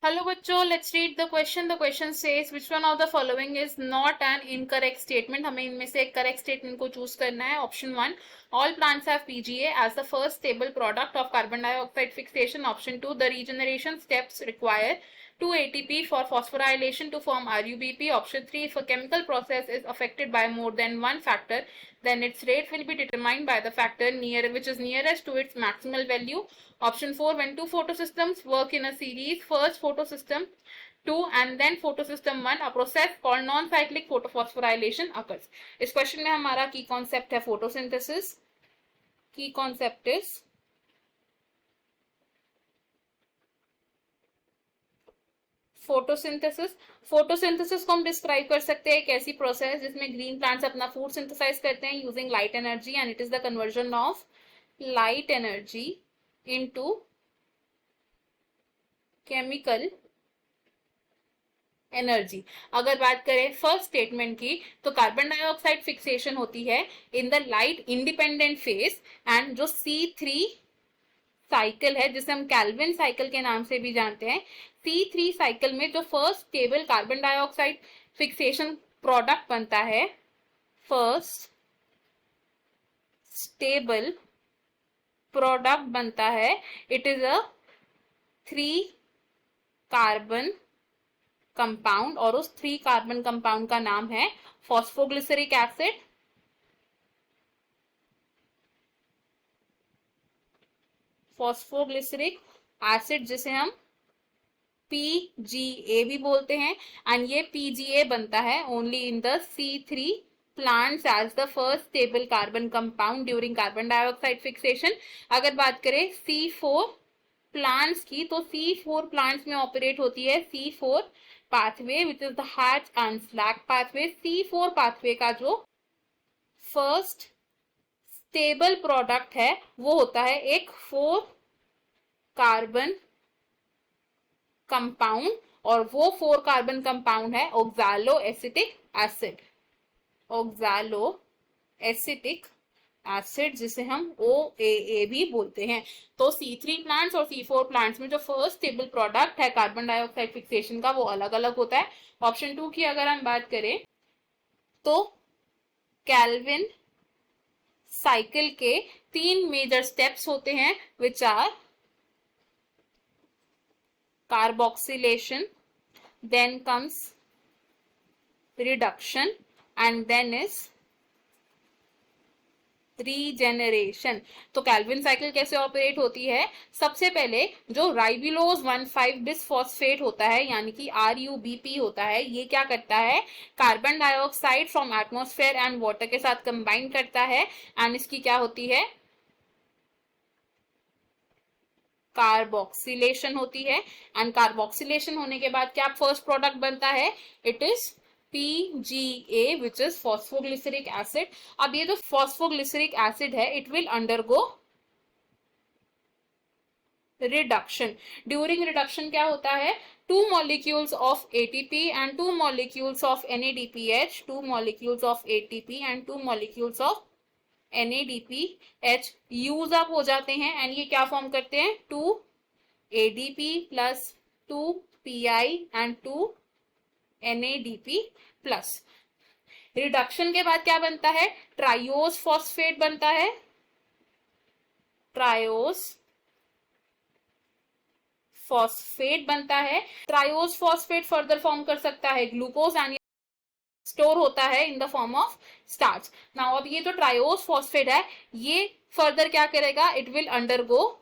Hello बच्चों, let's read the question. The question says which one of the following is not an incorrect statement. हमें इनमें से एक correct statement को choose करना है. Option 1, all plants have PGA as the first stable product of carbon dioxide fixation. Option 2, the regeneration steps require 2 ATP for phosphorylation to form RUBP. Option 3, if a chemical process is affected by more than one factor, then its rate will be determined by the factor which is nearest to its maximal value. Option 4, when two photosystems work in a series, first photosystem 2 and then photosystem 1, a process called non-cyclic photophosphorylation occurs. इस question में हमारा की concept है photosynthesis. की concept is photosynthesis. Photosynthesis को हम describe कर सकते हैं एक ऐसी प्रोसेस जिसमें ग्रीन प्लांट्स अपना फूड सिंथेसाइज करते हैं using light energy, and it is the conversion of light energy into chemical energy. अगर बात करें फर्स्ट स्टेटमेंट की तो कार्बन डाइऑक्साइड फिक्सेशन होती है in the light independent phase, and जो C3 साइकिल है जिसे हम कैल्विन साइकिल के नाम से भी जानते हैं, C3 साइकिल में जो first stable carbon dioxide fixation product बनता है, फर्स्ट स्टेबल प्रोडक्ट बनता है, it is a 3 carbon compound, और उस 3 कार्बन कंपाउंड का नाम है फॉस्फोग्लिसरिक एसिड. फॉस्फोग्लिसरिक एसिड जिसे हम PGA भी बोलते हैं, एंड ये PGA बनता है only in the C3 plants as the first stable carbon compound during carbon dioxide fixation. अगर बात करें C4 प्लांट्स की तो C4 प्लांट्स में ऑपरेट होती है C4 pathway which is the hatch and slack pathway. C4 pathway का जो फर्स्ट स्टेबल प्रोडक्ट है वो होता है एक 4 कार्बन कंपाउंड, और वो 4 कार्बन कंपाउंड है oxalo acetic acid. Oxalo acetic acid जिसे हम OAA भी बोलते हैं. तो C3 प्लांट्स और C4 प्लांट्स में जो फर्स्ट स्टेबल प्रोडक्ट है कार्बन डाइऑक्साइड फिक्सेशन का वो अलग अलग होता है. ऑप्शन 2 की अगर हम बात करें तो कैल्विन साइकिल के 3 मेजर स्टेप्स होते हैं which are carboxylation, then comes reduction, and then is regeneration. तो कैल्विन साइकिल कैसे ऑपरेट होती है? सबसे पहले जो राइबुलोज 1,5 बिसफॉस्फेट होता है यानी कि RUBP होता है, ये क्या करता है, carbon dioxide from atmosphere and water के साथ कंबाइन करता है, एंड इसकी क्या होती है, कार्बोक्सिलेशन होती है. एंड कार्बोक्सिलेशन होने के बाद क्या फर्स्ट प्रोडक्ट बनता है, it is PGA which is phosphoglyceric acid. अब ये जो phosphoglyceric acid है it will undergo reduction. During reduction क्या होता है, 2 molecules of ATP and 2 molecules of NADPH, 2 molecules of ATP and 2 molecules of NADPH use up हो जाते हैं, एंड ये क्या फॉर्म करते हैं, 2 ADP plus 2 PI and 2 NADP plus. Reduction के बाद क्या बनता है, ट्राइओस फॉस्फेट बनता है, ट्राइओस फॉस्फेट बनता है. ट्राइओस फॉस्फेट फर्दर फॉर्म कर सकता है ग्लूकोज, एंड स्टोर होता है in the form of starch. Now अब ये जो ट्राइओस फॉस्फेट है ये फर्दर क्या करेगा, it will undergo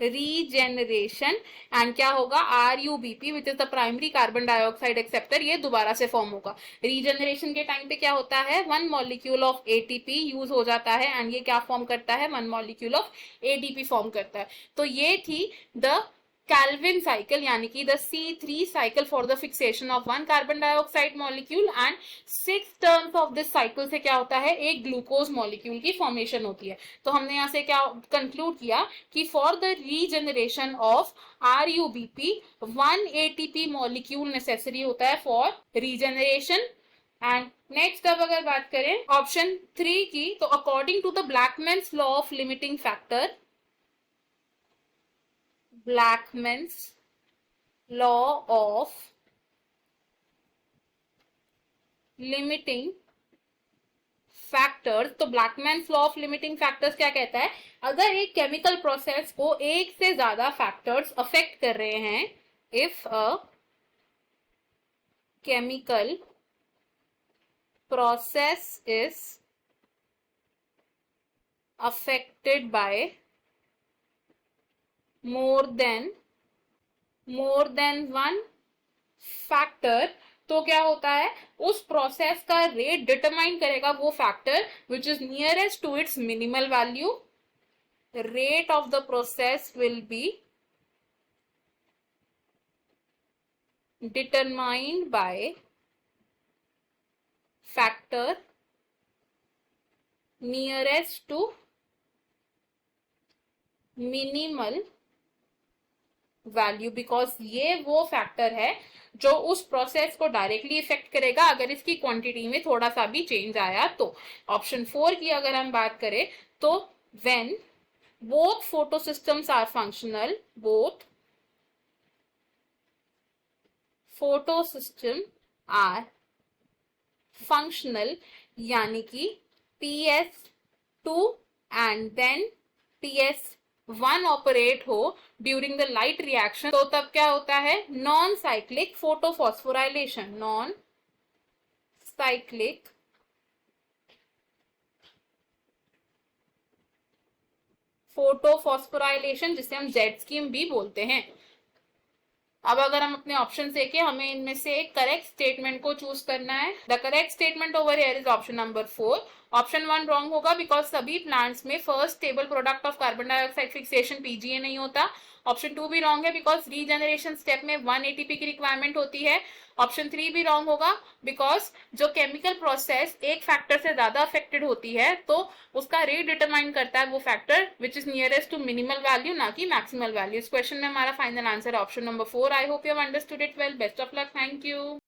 regeneration, and क्या होगा, RUBP which is the primary carbon dioxide acceptor, ये दोबारा से फॉर्म होगा. रीजेनरेशन के टाइम पे क्या होता है, 1 मॉलिक्यूल ऑफ ATP यूज हो जाता है, एंड ये क्या फॉर्म करता है, 1 मॉलिक्यूल ऑफ ADP फॉर्म करता है. तो ये थी द कैल्विन साइकिल यानी कि the C3 cycle for the fixation of 1 carbon dioxide molecule, and 6 terms of this cycle से क्या होता है, एक ग्लूकोज मॉलिक्यूल की फॉर्मेशन होती है. तो हमने यहां से क्या कंक्लूड किया कि for the regeneration of RUBP 1 ATP molecule necessary होता है फॉर रीजनरेशन. एंड नेक्स्ट अब अगर बात करें ऑप्शन 3 की, तो according to the Blackman's law of limiting factor, Blackman's law of limiting factors. तो Blackman's law of limiting factors क्या कहता है, अगर एक केमिकल प्रोसेस को एक से ज्यादा फैक्टर्स अफेक्ट कर रहे हैं, if a chemical process is affected by more than one factor, तो क्या होता है, उस प्रोसेस का रेट डिटरमाइन करेगा वो factor which is nearest to its minimal value. Rate of the process will be determined by factor nearest to minimal value, because ये वो फैक्टर है जो उस प्रोसेस को डायरेक्टली इफेक्ट करेगा अगर इसकी क्वांटिटी में थोड़ा सा भी चेंज आया तो। ऑप्शन 4 की अगर हम बात करें तो when both photo systems are functional, both photo system are functional, यानी कि PS2 and then PS1 operate हो ड्यूरिंग द लाइट रिएक्शन, तो तब क्या होता है, non cyclic photophosphorylation. Non cyclic photophosphorylation, जिसे हम जेड स्कीम भी बोलते हैं। अब अगर हम अपने ऑप्शन देखें, हमें इनमें से एक करेक्ट स्टेटमेंट को चूज करना है। The correct statement over here is option number 4। Option 1 wrong होगा बिकॉज सभी प्लांट्स में first stable product of carbon dioxide fixation PGA नहीं होता। ऑप्शन 2 भी रॉन्ग है बिकॉज रीजनरेशन स्टेप में 1 एटीपी की रिक्वायरमेंट होती है। ऑप्शन 3 भी रॉन्ग होगा बिकॉज जो केमिकल प्रोसेस एक फैक्टर से ज्यादा अफेक्टेड होती है तो उसका रेट डिटरमाइन करता है वो factor which is nearest to minimal value, ना कि मैक्सिमल वैल्यू। इस क्वेश्चन में हमारा final answer option number 4। I hope you have understood it well. Best of luck, thank you.